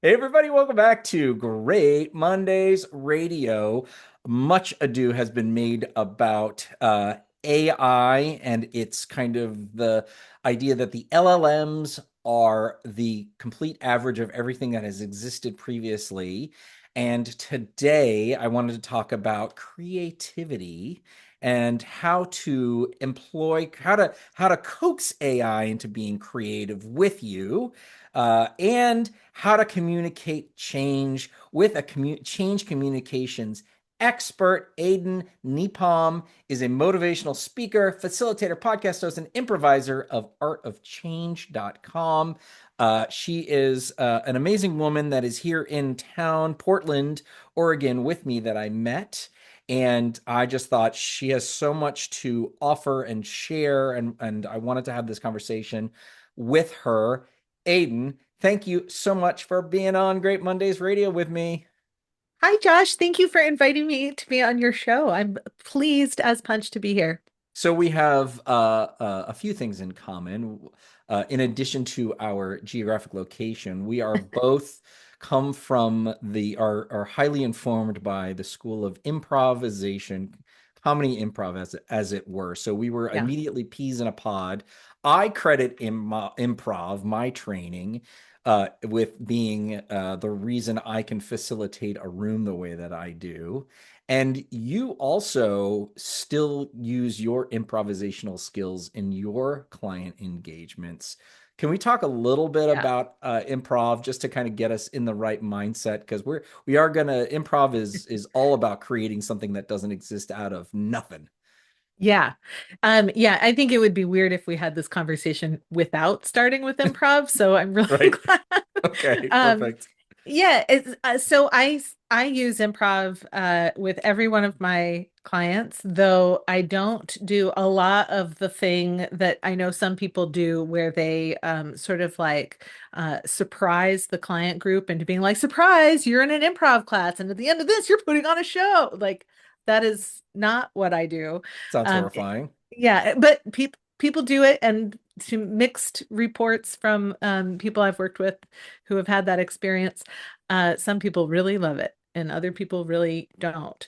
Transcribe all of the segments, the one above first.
Hey everybody, welcome back to Great Mondays Radio. Much ado has been made about AI, and it's kind of the idea that the LLMs are the complete average of everything that has existed previously. And today I wanted to talk about creativity and how to employ how to coax AI into being creative with you, and how to communicate change with a change communications expert. Aden Nepom is a motivational speaker, facilitator, podcast host, and improviser of artofchange.com. She is an amazing woman that is here in town, Portland, Oregon, with me that I met. And I just thought she has so much to offer and share. And I wanted to have this conversation with her. Aden, thank you so much for being on Great Mondays Radio with me. Hi, Josh. Thank you for inviting me to be on your show. I'm pleased as punch to be here. So we have a few things in common. In addition to our geographic location, we are both come from are highly informed by the school of improvisation, comedy improv as it were. So we were Yeah. immediately peas in a pod. I credit improv, my training, with being the reason I can facilitate a room the way that I do. And you also still use your improvisational skills in your client engagements. Can we talk a little bit Yeah. about improv just to kind of get us in the right mindset? Because we are gonna improv is all about creating something that doesn't exist out of nothing. Yeah. Yeah, I think it would be weird if we had this conversation without starting with improv. So I'm really Right. glad. Okay, Um, perfect. yeah, so I use improv with every one of my clients, though I don't do a lot of the thing that I know some people do where they sort of like surprise the client group into being like, surprise, you're in an improv class, and at the end of this, you're putting on a show. Like that is not what I do. Sounds Um, horrifying. yeah, but people do it, and to mixed reports from people I've worked with who have had that experience. Some people really love it, and other people really don't.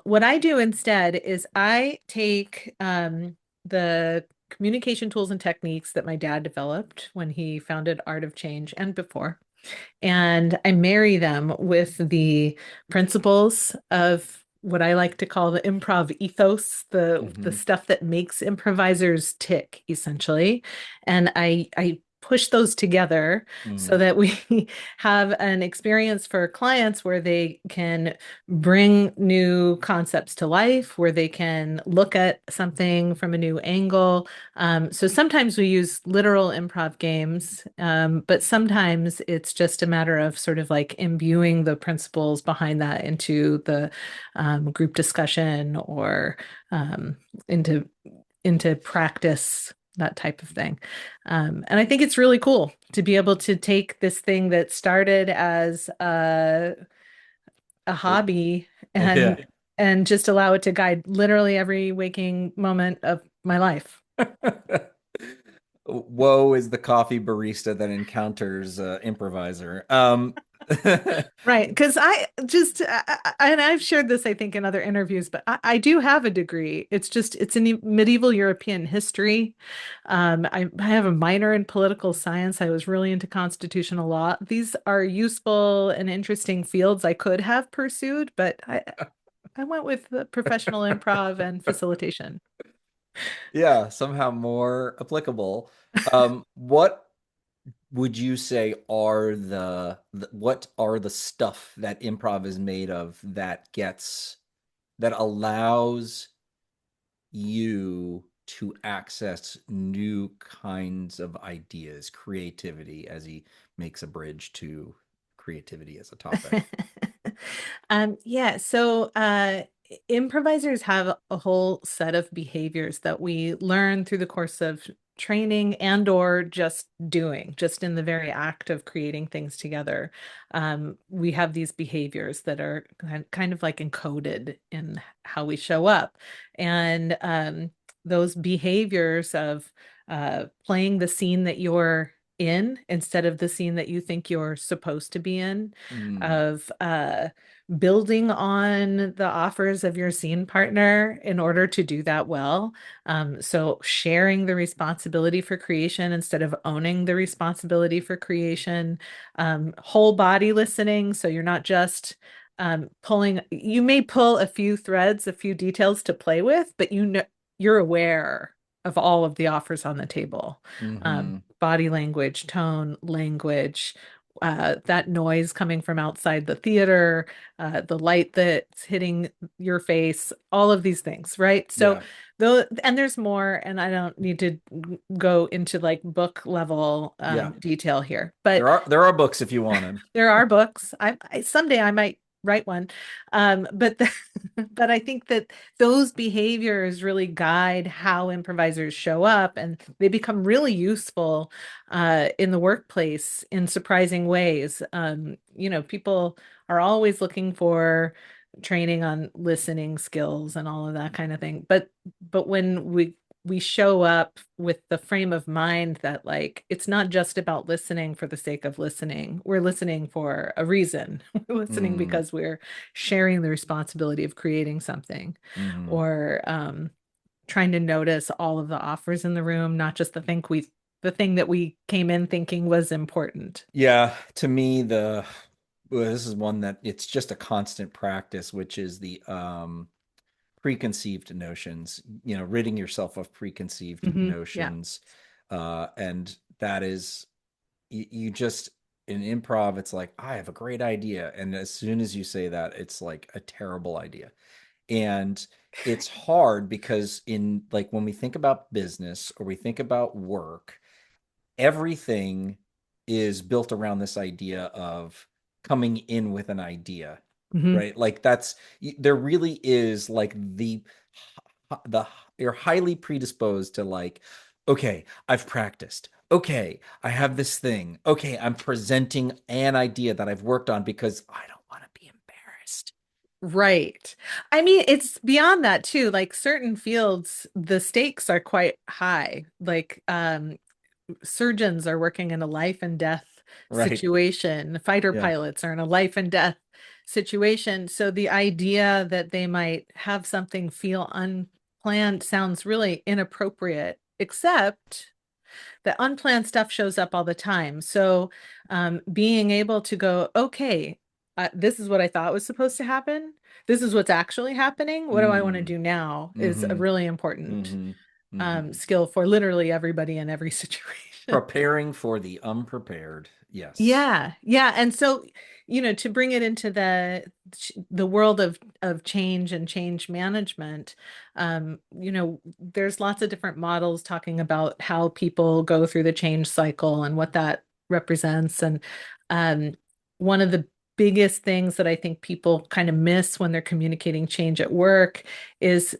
What I do instead is I take the communication tools and techniques that my dad developed when he founded Art of Change and before, and I marry them with the principles of what I like to call the improv ethos, the Hmm. stuff that makes improvisers tick, essentially. And I push those together so Mm. that we have an experience for clients where they can bring new concepts to life, where they can look at something from a new angle. So sometimes we use literal improv games, but sometimes it's just a matter of sort of like imbuing the principles behind that into the group discussion or um, into into practice, that type of thing. And I think it's really cool to be able to take this thing that started as a hobby Yeah. and just allow it to guide literally every waking moment of my life. Woe is the coffee barista that encounters improviser. Right. Because and I've shared this, I think, in other interviews, but I do have a degree. It's in medieval European history. I have a minor in political science. I was really into constitutional law. These are useful and interesting fields I could have pursued, but I went with the professional improv and facilitation. Yeah, somehow more applicable. What would you say are what are the stuff that improv is made of that allows you to access new kinds of ideas, creativity, as he makes a bridge to creativity as a topic? Yeah, so improvisers have a whole set of behaviors that we learn through the course of training and or just doing, just in the very act of creating things together. We have these behaviors that are kind of like encoded in how we show up. And those behaviors of playing the scene that you're in instead of the scene that you think you're supposed to be in, Mm, of building on the offers of your scene partner in order to do that well. So sharing the responsibility for creation instead of owning the responsibility for creation, whole body listening. So you're not just pulling, you may pull a few threads, a few details to play with, but you're aware of all of the offers on the table. hmm. Body language, tone, language, that noise coming from outside the theater, the light that's hitting your face, all of these things, right? So, Yeah. though, and there's more, and I don't need to go into like book level Yeah. detail here, but There are books if you want them. there are books. Someday I might write one. But but I think that those behaviors really guide how improvisers show up, and they become really useful in the workplace in surprising ways. People are always looking for training on listening skills and all of that kind of thing. But when we show up with the frame of mind that like it's not just about listening for the sake of listening. We're listening for a reason. We're listening Mm, because we're sharing the responsibility of creating something, hmm. or trying to notice all of the offers in the room, not just the thing that we came in thinking was important. Yeah, to me, well, this is one that it's just a constant practice, which is the preconceived notions, ridding yourself of preconceived Yeah. notions. And that is, you just, in improv, it's like, I have a great idea. And as soon as you say that, it's like a terrible idea. And it's hard because in like when we think about business or we think about work, everything is built around this idea of coming in with an idea, Hmm. right? Like there really is like the you're highly predisposed to like, okay, I've practiced. Okay, I have this thing. Okay, I'm presenting an idea that I've worked on because I don't want to be embarrassed. Right. I mean, it's beyond that too. Like certain fields, the stakes are quite high. Like surgeons are working in a life and death Right. situation. Fighter Yeah. pilots are in a life and death situation. So the idea that they might have something feel unplanned sounds really inappropriate, except that unplanned stuff shows up all the time. So being able to go, okay, this is what I thought was supposed to happen. This is what's actually happening. What do I want to Mm. do now is a Mm-hmm. really important Mm-hmm. Mm-hmm. skill for literally everybody in every situation. Preparing for the unprepared. Yes. Yeah, yeah. And so, to bring it into the world of change and change management, there's lots of different models talking about how people go through the change cycle and what that represents. And um, one of the biggest things that I think people kind of miss when they're communicating change at work is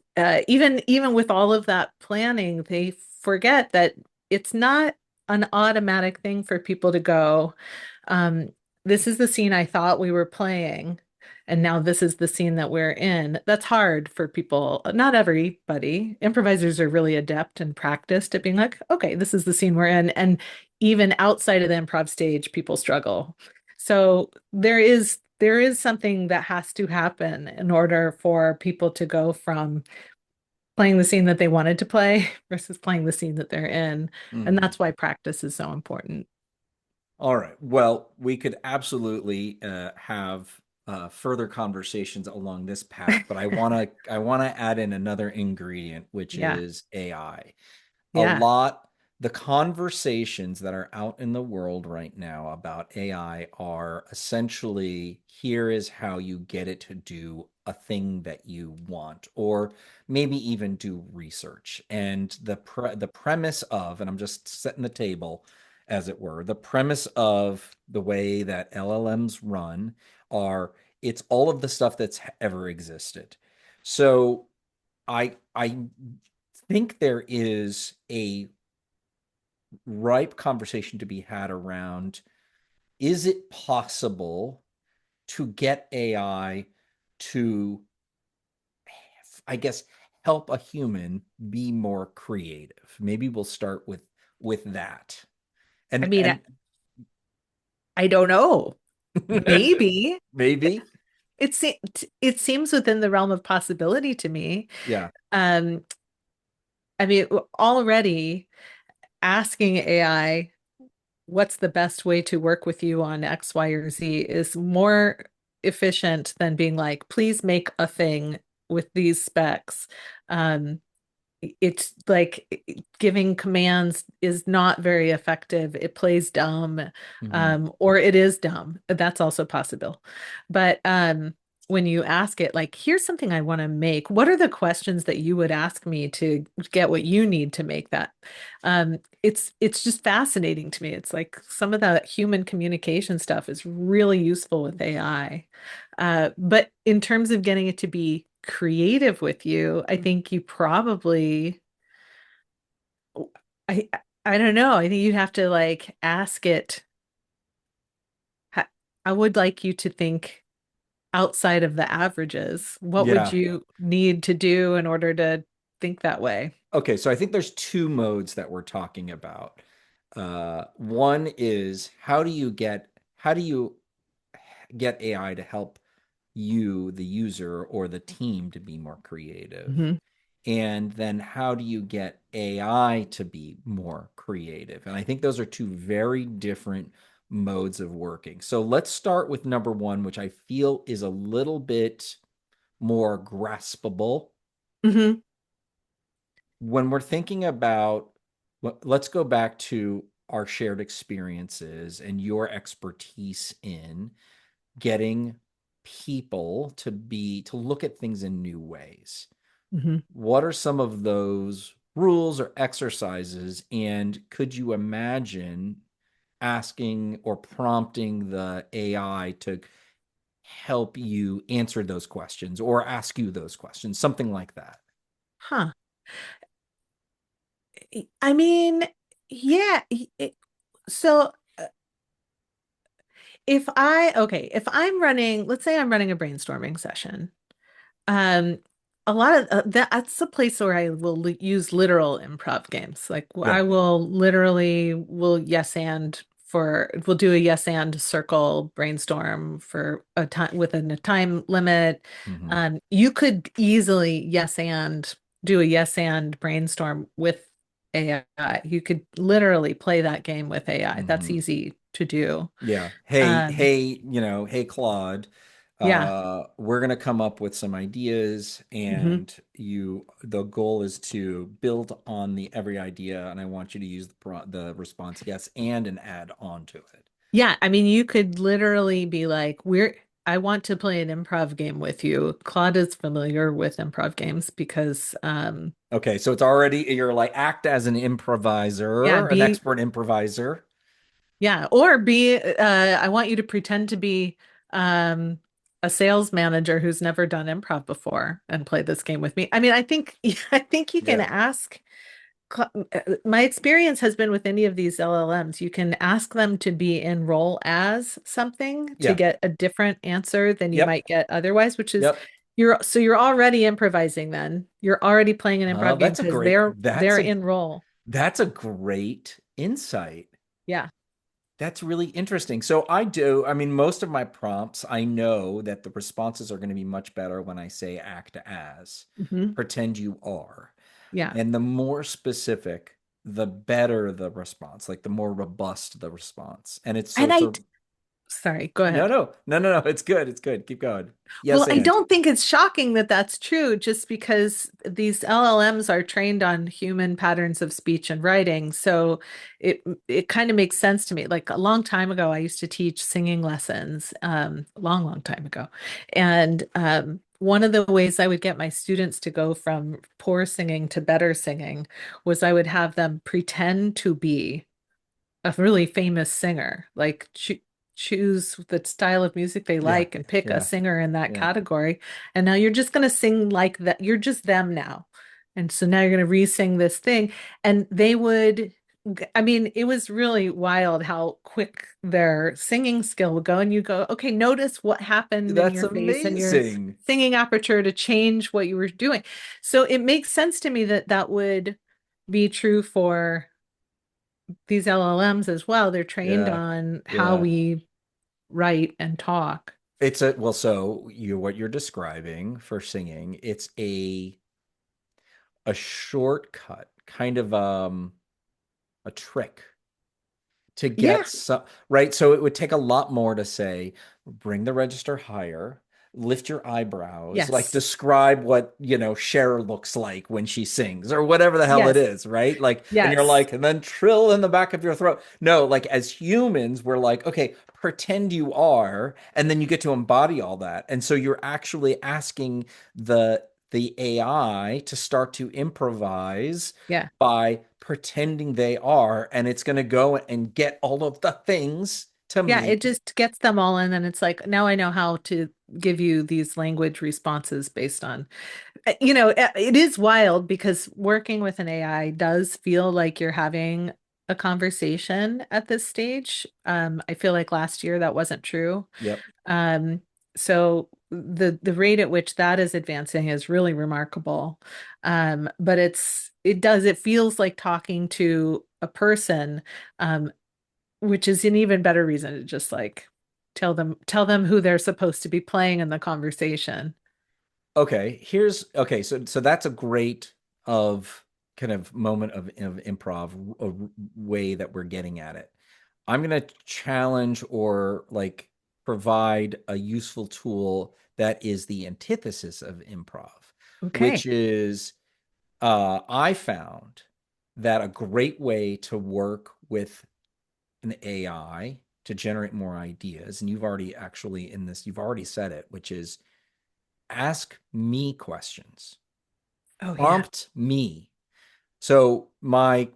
even with all of that planning, they forget that it's not an automatic thing for people to go, um, this is the scene I thought we were playing, and now this is the scene that we're in. That's hard for people. Not everybody. Improvisers are really adept and practiced at being like, okay, this is the scene we're in. And even outside of the improv stage, people struggle. So there is something that has to happen in order for people to go from playing the scene that they wanted to play versus playing the scene that they're in. And Hmm. that's why practice is so important. All right. Well, we could absolutely have further conversations along this path, but I want to add in another ingredient, which Yeah. is AI. A Yeah. lot The conversations that are out in the world right now about AI are essentially, here is how you get it to do a thing that you want, or maybe even do research. And the premise of, and I'm just setting the table, as it were, the premise of the way that LLMs run are, it's all of the stuff that's ever existed. So I think there is a ripe conversation to be had around, is it possible to get AI to, I guess, help a human be more creative? Maybe we'll start with that. I And mean, I don't know. Maybe maybe, it seems within the realm of possibility to me. yeah. Um, I mean, already asking AI what's the best way to work with you on X, Y, or Z is more efficient than being like, please make a thing with these specs. Um, it's like giving commands is not very effective. It plays dumb, Hmm. or it is dumb. That's also possible. But when you ask it, like, here's something I want to make, what are the questions that you would ask me to get what you need to make that? It's just fascinating to me. It's like some of that human communication stuff is really useful with AI. But in terms of getting it to be creative with you, I think you probably I I don't know. I think you'd have to like ask it. ha- I would like you to think outside of the averages. What would Yeah. you need to do in order to think that way? Okay, so I think there's two modes that we're talking about. One is how do you get AI to help you, the user, or the team to be more creative? Hmm. And then how do you get AI to be more creative? And I think those are two very different modes of working. So let's start with number one, which I feel is a little bit more graspable. Hmm. When we're thinking about, let's go back to our shared experiences and your expertise in getting people to look at things in new ways. Hmm. What are some of those rules or exercises? And could you imagine asking or prompting the AI to help you answer those questions or ask you those questions, something like that? Huh. I mean, yeah. So if I'm running, let's say I'm running a brainstorming session. Um, a lot of that's a place where I will use literal improv games. Like I Yeah. will yes and we'll do a yes and circle brainstorm for a time within a time limit. Hmm. You could easily yes and do a yes and brainstorm with AI. You could literally play that game with AI. That's Hmm. easy to do. Yeah. Um, Hey, Claude, yeah. we're gonna come up with some ideas, Hmm. and the goal is to build on the every idea, and I want you to use the response yes and an add on to it. Yeah, I mean, you could literally be like, I want to play an improv game with you. Claude is familiar with improv games because, Okay, so it's already you're like act as an yeah, improviser, an expert improviser. or I want you to pretend to be, um, a sales manager who's never done improv before and play this game with me. I mean, I think you can Yeah. ask. My experience has been with any of these LLMs, you can ask them to be in role as something to Yeah. get a different answer than you Yep. might get otherwise, which is Yep. you're already improvising then. You're already playing an improv game That's a because great they're in role. that's a great insight. Yeah. That's really interesting. So I mean, most of my prompts, I know that the responses are going to be much better when I say act as, Hmm. pretend you are. Yeah. And the more specific, the better the response, like the more robust the response. And And it's a, sorry, go no, ahead. no, no, no, no. It's good. It's good. Keep going. Yes, Well, I and don't think it's shocking that that's true just because these LLMs are trained on human patterns of speech and writing. So it kind of makes sense to me. Like a long time ago, I used to teach singing lessons, a long time ago. And one of the ways I would get my students to go from poor singing to better singing was I would have them pretend to be a really famous singer, like choose the style of music they yeah, like and pick a yeah, singer in that yeah. category. And now you're just going to sing like that. You're just them now. And so now you're going to re-sing this thing. And they would, I mean, it was really wild how quick their singing skill would go. And you go, okay, notice what happened in That's your face and your amazing. singing aperture to change what you were doing. So it makes sense to me that that would be true for these LLMs as well, they're trained Yeah. on how Yeah. we write and talk. It's a well, so you what you're describing for singing, it's a shortcut, kind of a trick to Yeah. get some right. So it would take a lot more to say, bring the register higher, lift your eyebrows, like Yes. describe what, Cher looks like when she sings or whatever the hell it Yes. is, right? Like, and you're Yes. like, and then trill in the back of your throat. No, like as humans, we're like, okay, pretend you are, and then you get to embody all that. And so you're actually asking the AI to start to improvise Yeah. by pretending they are, and it's going to go and get all of the things to Yeah, it make. just gets them all in, and it's like, now I know how to give you these language responses based on, it is wild because working with an AI does feel like you're having a conversation at this stage. I feel like last year that wasn't true. Yep. Um, so the rate at which that is advancing is really remarkable. But it feels like talking to a person, um, which is an even better reason to just like tell them who they're supposed to be playing in the conversation. Okay, so that's a great of kind of moment of improv, a way that we're getting at it. I'm going to challenge or like provide a useful tool that is the antithesis of improv, which Okay. is I found that a great way to work with an AI to generate more ideas, and you've already actually in this, you've already said it, which is ask me questions, Oh yeah. prompt me. So my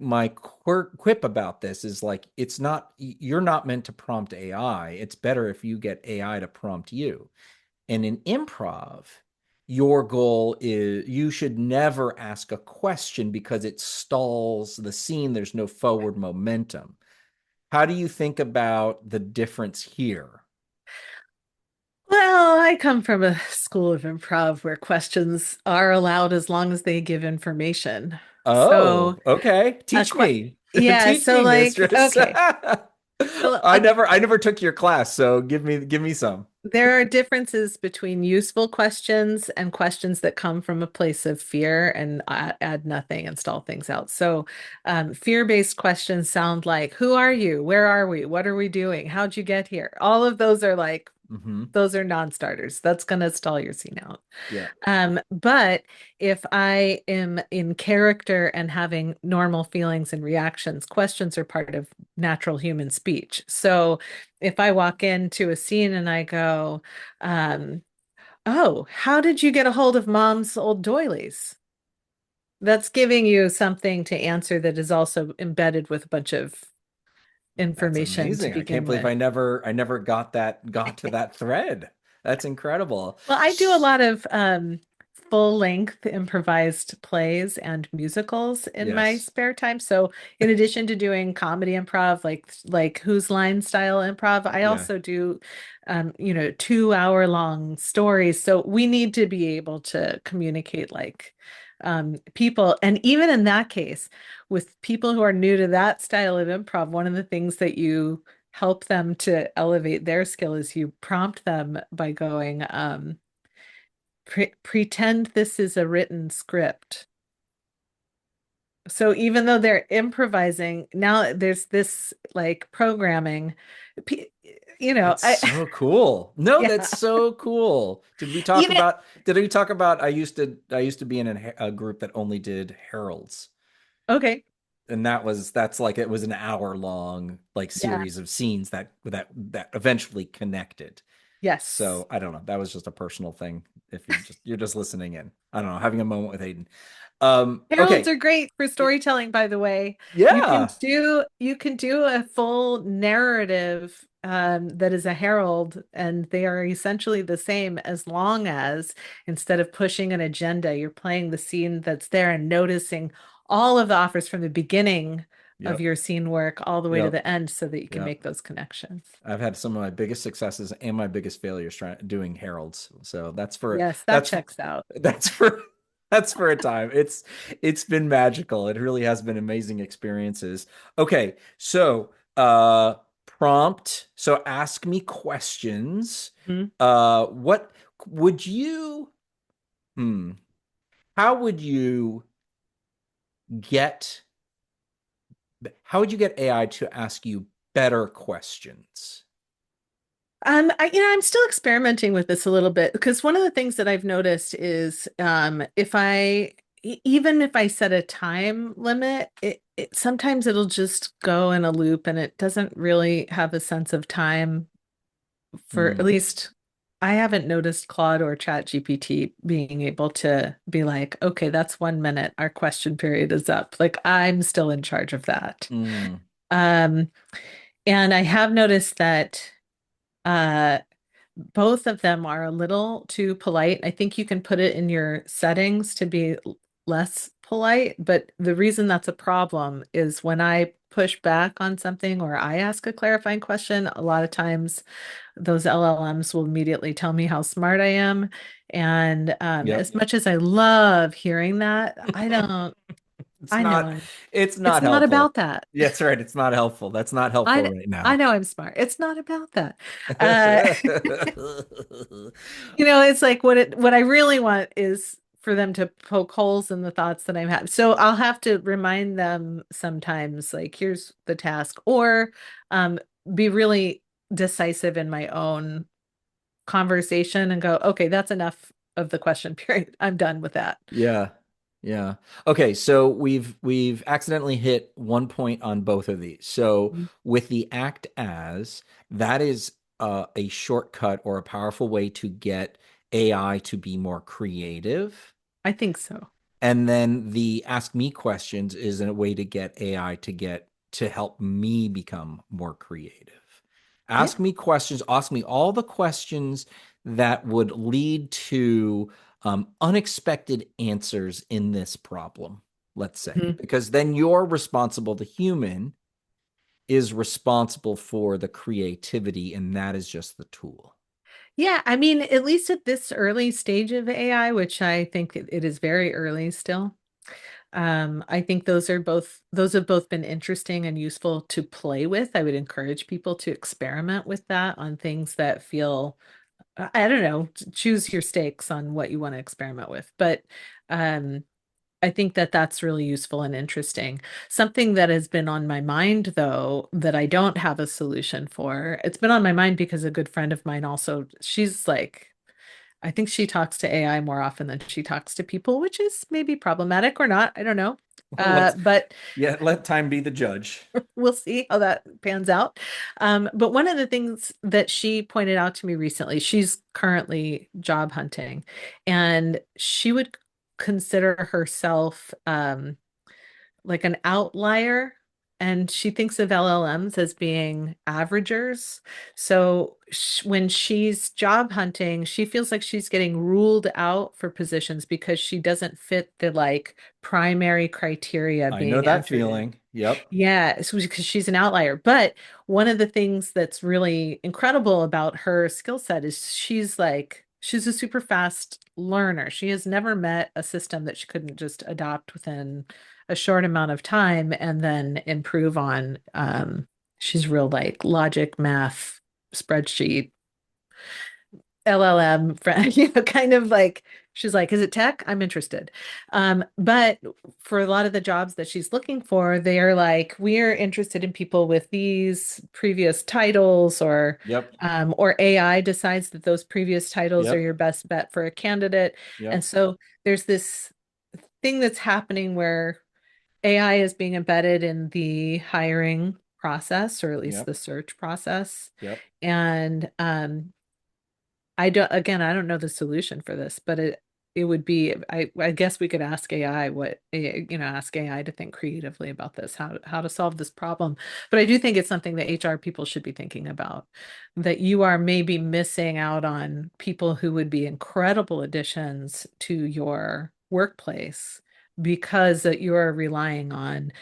quip about this is like, it's not, you're not meant to prompt AI. It's better if you get AI to prompt you. And in improv, your goal is you should never ask a question because it stalls the scene. There's no forward momentum. How do you think about the difference here? Well, I come from a school of improv where questions are allowed as long as they give information. So, Oh, okay. a Teach que me. yeah, Teach so me, like, mistress. okay. So I never took your class, so give me some. there are differences between useful questions and questions that come from a place of fear and add nothing and stall things out. So, fear-based questions sound like, who are you? Where are we? What are we doing? How'd you get here? All of those are like, Hmm. those are non-starters. That's going to stall your scene out. Yeah. But if I am in character and having normal feelings and reactions, questions are part of natural human speech. So if I walk into a scene and I go, um, oh, how did you get a hold of mom's old doilies? That's giving you something to answer that is also embedded with a bunch of That's information to amazing. I can't begin believe with. I never got to that thread. That's incredible. Well, I do a lot of full-length improvised plays and musicals in my Yes. spare time. So, in addition to doing comedy improv, like Whose Line style improv, I Yeah. also do 2 hour long stories. So we need to be able to communicate like people. And even in that case, with people who are new to that style of improv, one of the things that you help them to elevate their skill is you prompt them by going, pretend this is a written script. So even though they're improvising, now there's this like programming, P- That's I so cool. No, yeah. that's so cool. Did we talk Even about did we talk about I used to be in a group that only did heralds. okay. And that's like it was an hour long like Yeah. series of scenes that eventually connected. Yes. So I don't know. That was just a personal thing. If you're just listening in, I don't know, having a moment with Aiden. Heralds Okay, are great for storytelling, by the way. yeah. You can do a full narrative that is a herald, and they are essentially the same as long as instead of pushing an agenda, you're playing the scene that's there and noticing all of the offers from the beginning of Yep, your scene work all the way to yep, the end so that you can yep. make those connections. I've had some of my biggest successes and my biggest failures trying doing heralds. So Yes, that that's checks out. that's for That's for a time. It's been magical. It really has been amazing experiences. Okay, so prompt. So ask me questions. Mhm. What would you hmm, how would you get how would you get AI to ask you better questions? I'm still experimenting with this a little bit because one of the things that I've noticed is if even if I set a time limit, it sometimes it'll just go in a loop and it doesn't really have a sense of time for at Hmm. least I haven't noticed Claude or ChatGPT being able to be like, okay, that's 1 minute. Our question period is up. Like I'm still in charge of that. Hmm. Um, and I have noticed that uh both of them are a little too polite. I think you can put it in your settings to be less polite, but the reason that's a problem is when I push back on something or I ask a clarifying question, a lot of times those LLMs will immediately tell me how smart I am. And Yep. as much as I love hearing that, It's I know not it's it's not not helpful. about that. Yeah, that's right. It's not helpful. That's not helpful I right I now. know I'm smart. It's not about that. Uh, it's like what I really want is for them to poke holes in the thoughts that I'm having. So I'll have to remind them sometimes, like, here's the task, or um, be really decisive in my own conversation and go, okay, that's enough of the question period. I'm done with that. Yeah. Yeah. Okay, so we've accidentally hit one point on both of these. So with the act as, that is a shortcut or a powerful way to get AI to be more creative. I think so. And then the ask me questions is a way to get AI to help me become more creative. Yeah. Ask me questions, ask me all the questions that would lead to unexpected answers in this problem, let's say, Mhm. because then you're responsible. The human is responsible for the creativity, and that is just the tool. Yeah, I mean, at least at this early stage of AI, which I think it is very early still. I think those have both been interesting and useful to play with. I would encourage people to experiment with that on things that feel, I don't know, choose your stakes on what you want to experiment with. But um, I think that that's really useful and interesting. Something that has been on my mind, though, that I don't have a solution for, it's been on my mind because a good friend of mine also, she's like, I think she talks to AI more often than she talks to people, which is maybe problematic or not. I don't know. Let's But Yeah, let time be the judge. we'll see how that pans out. But one of the things that she pointed out to me recently, she's currently job hunting, and she would consider herself like an outlier. And she thinks of LLMs as being averagers. So when she's job hunting, she feels like she's getting ruled out for positions because she doesn't fit the like primary criteria I know being that entered. feeling. Yep. Yeah, so because she's an outlier. But one of the things that's really incredible about her skill set is she's a super fast learner. She has never met a system that she couldn't just adopt within a short amount of time and then improve on. She's real like logic, math, spreadsheet LLM friend, kind of like she's like, is it tech? I'm interested. But for a lot of the jobs that she's looking for, they are like, we're interested in people with these previous titles, Yep. or AI decides that those previous titles are Yep. your best bet for a candidate. And Yep. so there's this thing that's happening where AI is being embedded in the hiring process, or at least Yep. the search process. Yep. And I don't know the solution for this, but it would be I guess we could ask AI ask AI to think creatively about this, how to solve this problem. But I do think it's something that HR people should be thinking about, that you are maybe missing out on people who would be incredible additions to your workplace because that you are relying on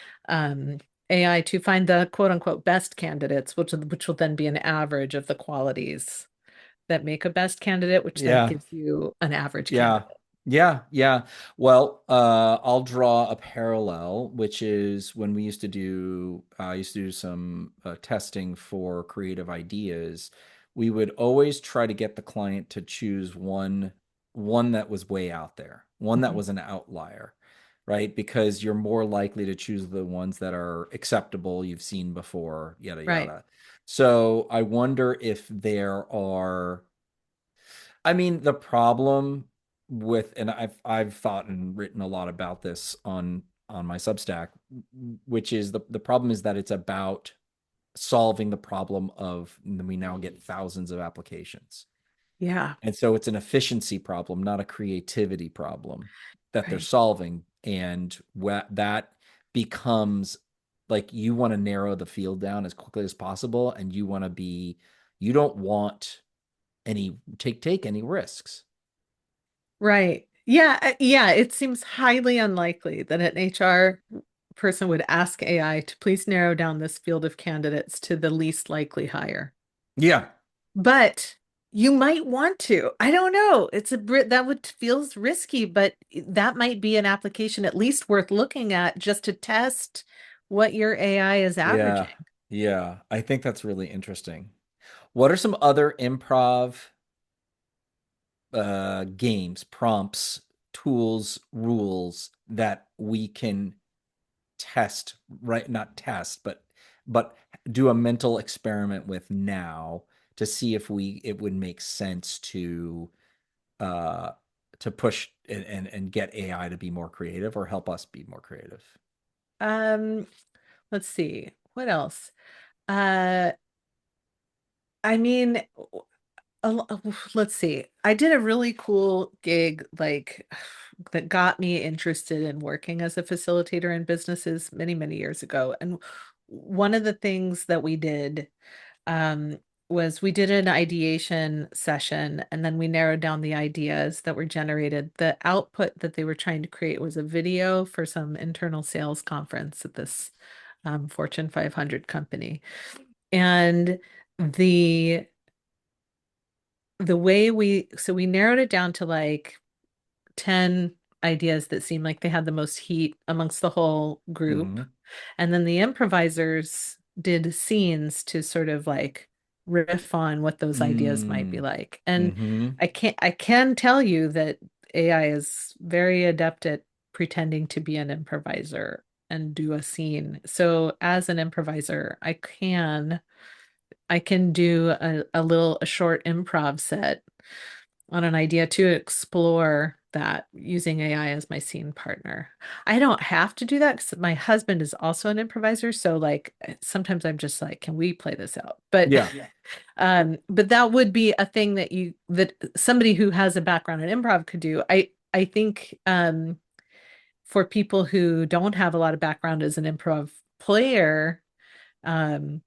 AI to find the quote unquote best candidates, which will then be an average of the qualities that make a best candidate, which then Yeah. gives you an average Yeah. candidate. Yeah, yeah. Well, I'll draw a parallel, which is when we used to do, I used to do some testing for creative ideas. We would always try to get the client to choose one that was way out there, one that Mhm. was an outlier, right? Because you're more likely to choose the ones that are acceptable, you've seen before, yada Right. yada. So I wonder if there are I mean, the problem with, and I've thought and written a lot about this on my Substack, which is the problem is that it's about solving the problem of we now get thousands of applications. Yeah. And so it's an efficiency problem, not a creativity problem that they're Right. solving. And that becomes like you want to narrow the field down as quickly as possible, and you don't want take any risks. Right. Yeah. Yeah. It seems highly unlikely that an HR person would ask AI to please narrow down this field of candidates to the least likely hire. Yeah. But you might want to. I don't know. That would feels risky, but that might be an application at least worth looking at just to test what your AI is Yeah. averaging. Yeah. I think that's really interesting. What are some other improv games, prompts, tools, rules that we can test, right? Not test, but do a mental experiment with now to see if we it would make sense uh to push and get AI to be more creative or help us be more creative. Um, let's see. What else? Uh, I mean, let's see. I did a really cool gig like that got me interested in working as a facilitator in businesses many, many years ago. And one of the things that we did um, was we did an ideation session and then we narrowed down the ideas that were generated. The output that they were trying to create was a video for some internal sales conference at this Fortune 500 company. And the we narrowed it down to like 10 ideas that seemed like they had the most heat amongst the whole group. Hmm. And then the improvisers did scenes to sort of like riff on what those ideas might be Mm. like. And Hmm. I can tell you that AI is very adept at pretending to be an improviser and do a scene. So as an improviser, I can do a short improv set on an idea to explore that using AI as my scene partner. I don't have to do that because my husband is also an improviser. So like sometimes I'm just like, can we play this out? But Yeah. but that would be a thing that somebody who has a background in improv could do. I think for people who don't have a lot of background as an improv player, um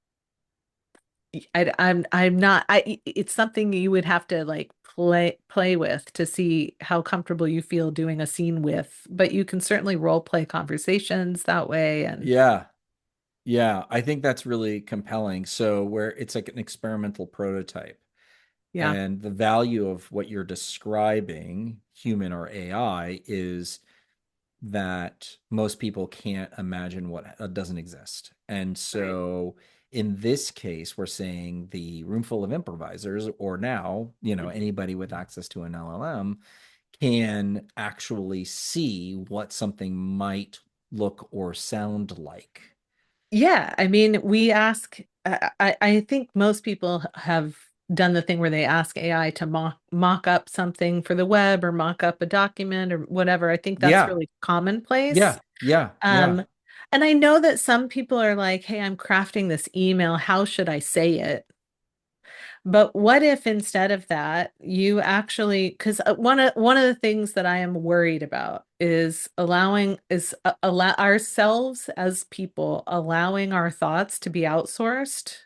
I'm not it's something you would have to like play with to see how comfortable you feel doing a scene with, but you can certainly role play conversations that way and Yeah. Yeah. I think that's really compelling. So where it's like an experimental prototype. yeah, And the value of what you're describing, human or AI, is that most people can't imagine what doesn't exist. And right. so in this case, we're saying the room full of improvisers, or now, anybody with access to an LLM can actually see what something might look or sound like. Yeah, I mean, we ask I think most people have done the thing where they ask AI to mock up something for the web or mock up a document or whatever. I think that's Yeah, really commonplace. yeah, yeah, yeah. Um, and I know that some people are like, hey, I'm crafting this email. How should I say it? But what if instead of that, you actually, because one of the things that I am worried about is allow ourselves as people allowing our thoughts to be outsourced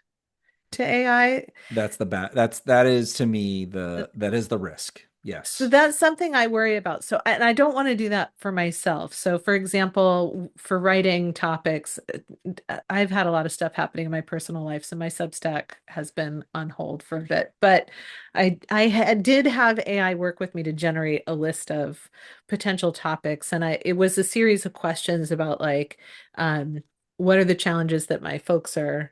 to AI. That is to me that is the risk. So Yes. that's something I worry about. So, and I don't want to do that for myself. So, for example, for writing topics, I've had a lot of stuff happening in my personal life, so my Substack has been on hold for a bit. But did have AI work with me to generate a list of potential topics, and it was a series of questions about like, um, what are the challenges that my folks are,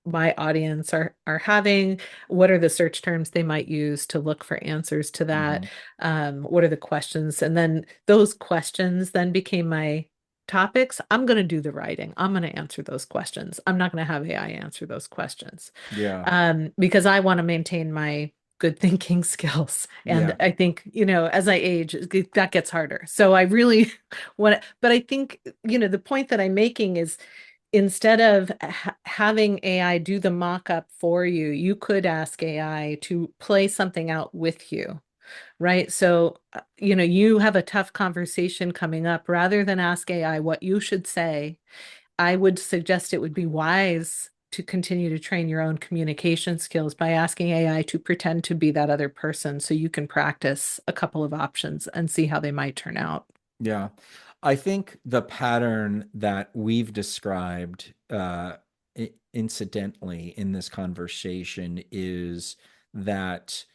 my audience are having, what are the search terms they might use to look for answers to that? Hmm. What are the questions? And then those questions then became my topics. I'm going to do the writing. I'm going to answer those questions. I'm not going to have AI answer those questions, Yeah. because I want to maintain my good thinking skills. And Yeah. I think, as I age, that gets harder. So I really want to, but I think, the point that I'm making is instead of having AI do the mock-up for you, you could ask AI to play something out with you, right? So, you have a tough conversation coming up. Rather than ask AI what you should say, I would suggest it would be wise to continue to train your own communication skills by asking AI to pretend to be that other person so you can practice a couple of options and see how they might turn out. Yeah. I think the pattern that we've described incidentally in this conversation is that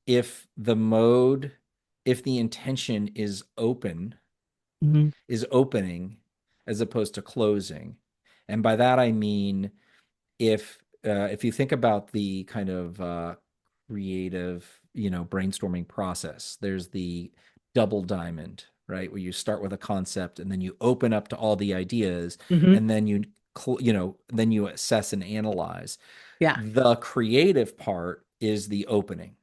if the mode, if the intention Mhm. is opening as opposed to closing. And by that I mean if you think about the kind of creative, brainstorming process, there's the double diamond, right, where you start with a concept and then you open up to all the ideas, Hmm. and then then you assess and analyze. Yeah. The creative part is the opening.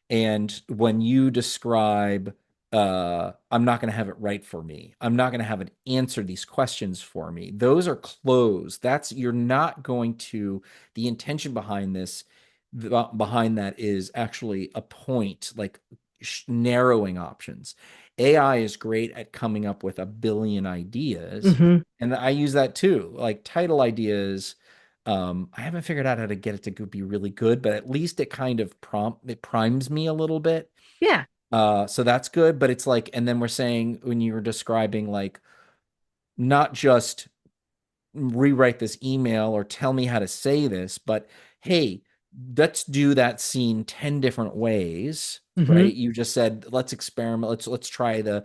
And when you describe, I'm not going to have it right for me, I'm not going to have it answer these questions for me, those are closed. That's, you're not going to, the intention behind this, behind that is actually a point, like narrowing options. AI is great at coming up with a billion ideas. Hmm. And I use that too, like title ideas. I haven't figured out how to get it to be really good, but at least it kind of it primes me a little bit. Yeah. So that's good. But it's like, and then we're saying when you were describing like not just rewrite this email or tell me how to say this, but hey, let's do that scene 10 different ways, Hmm. right? You just said let's experiment, let's try the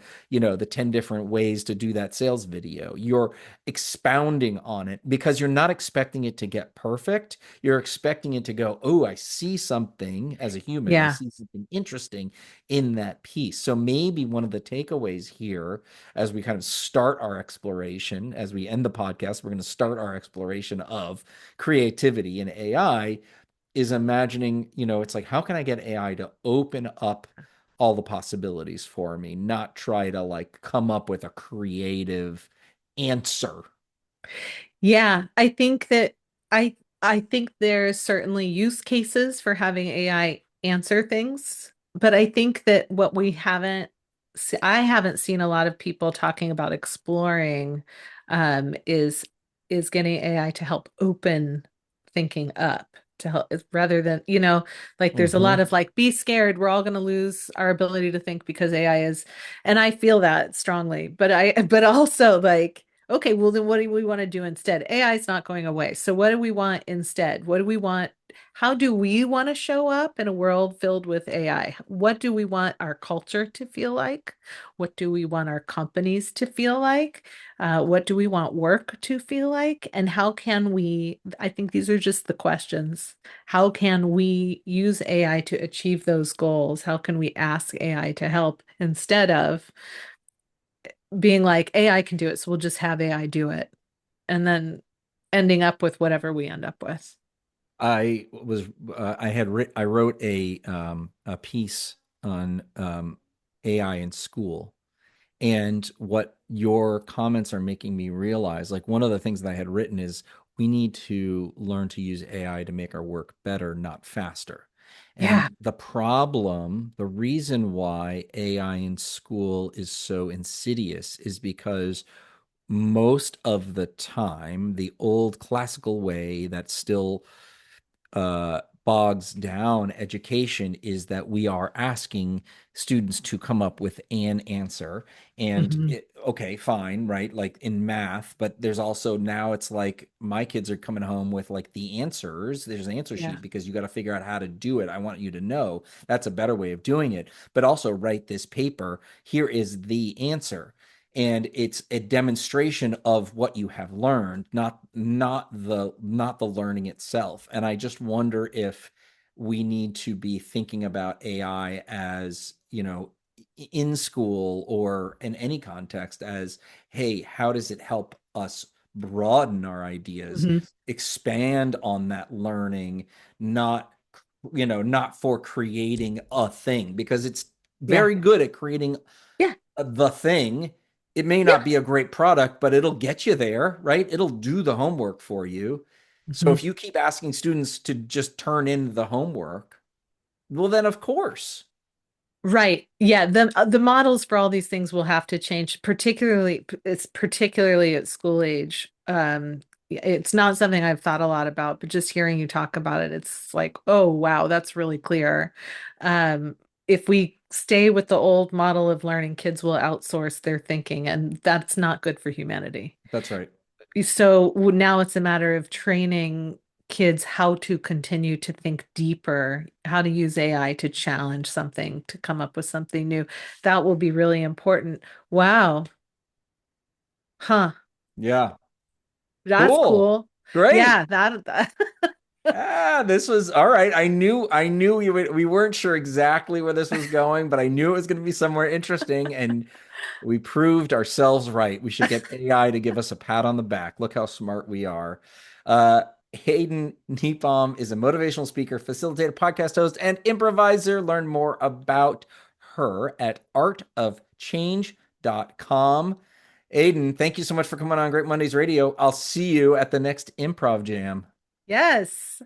10 different ways to do that sales video. You're expounding on it because you're not expecting it to get perfect. You're expecting it to go, oh, I see something as a human, I Yeah. see something interesting in that piece. So maybe one of the takeaways here, as we kind of start our exploration, as we end the podcast, we're going to start our exploration of creativity in AI, is imagining, it's like, how can I get AI to open up all the possibilities for me, not try to like come up with a creative answer. Yeah, I think that I think there's certainly use cases for having AI answer things, but I think that what we haven't I haven't seen a lot of people talking about exploring, is getting AI to help open thinking up, to help rather than, like there's a lot Hmm. of like be scared, we're all going to lose our ability to think because AI is, and I feel that strongly, but also like, okay, well, then what do we want to do instead? AI is not going away. So what do we want instead? What do we want? How do we want to show up in a world filled with AI? What do we want our culture to feel like? What do we want our companies to feel like? What do we want work to feel like? And how can we, I think these are just the questions. How can we use AI to achieve those goals? How can we ask AI to help instead of being like, AI can do it, so we'll just have AI do it, and then ending up with whatever we end up with. I wrote a piece on AI in school. And what your comments are making me realize, like one of the things that I had written is we need to learn to use AI to make our work better, not faster. Yeah. And the problem, the reason why AI in school is so insidious is because most of the time, the old classical way that still bogs down education is that we are asking students to come up with an answer. And Hmm. okay, fine, right? Like in math, but there's also now it's like my kids are coming home with like the answers. There's an answer Yeah. sheet because you got to figure out how to do it. I want you to know that's a better way of doing it, but also write this paper. Here is the answer, and it's a demonstration of what you have learned, not the learning itself. And I just wonder if we need to be thinking about AI as, in school or in any context as, hey, how does it help us broaden our ideas, Hmm. expand on that learning, not not for creating a thing, because it's Yeah. very good at creating Yeah. the thing. It may Yeah. not be a great product, but it'll get you there, right? It'll do the homework for you. So Hmm. if you keep asking students to just turn in the homework, well, then of course. Right. Yeah. The models for all these things will have to change, particularly at school age. It's not something I've thought a lot about, but just hearing you talk about it, it's like, oh wow, that's really clear. If we stay with the old model of learning, kids will outsource their thinking, and that's not good for humanity. That's right. So now it's a matter of training kids how to continue to think deeper, how to use AI to challenge something, to come up with something new. That will be really important. Wow. Huh. Yeah. That's Cool. cool. Great. Yeah, that This was all right. I knew we weren't sure exactly where this was going, but I knew it was going to be somewhere interesting, and we proved ourselves right. We should get AI to give us a pat on the back. Look how smart we are. Uh, Aden Nepom is a motivational speaker, facilitator, podcast host, and improviser. Learn more about her at artofchange.com. Aden, thank you so much for coming on Great Mondays Radio. I'll see you at the next improv jam. Yes.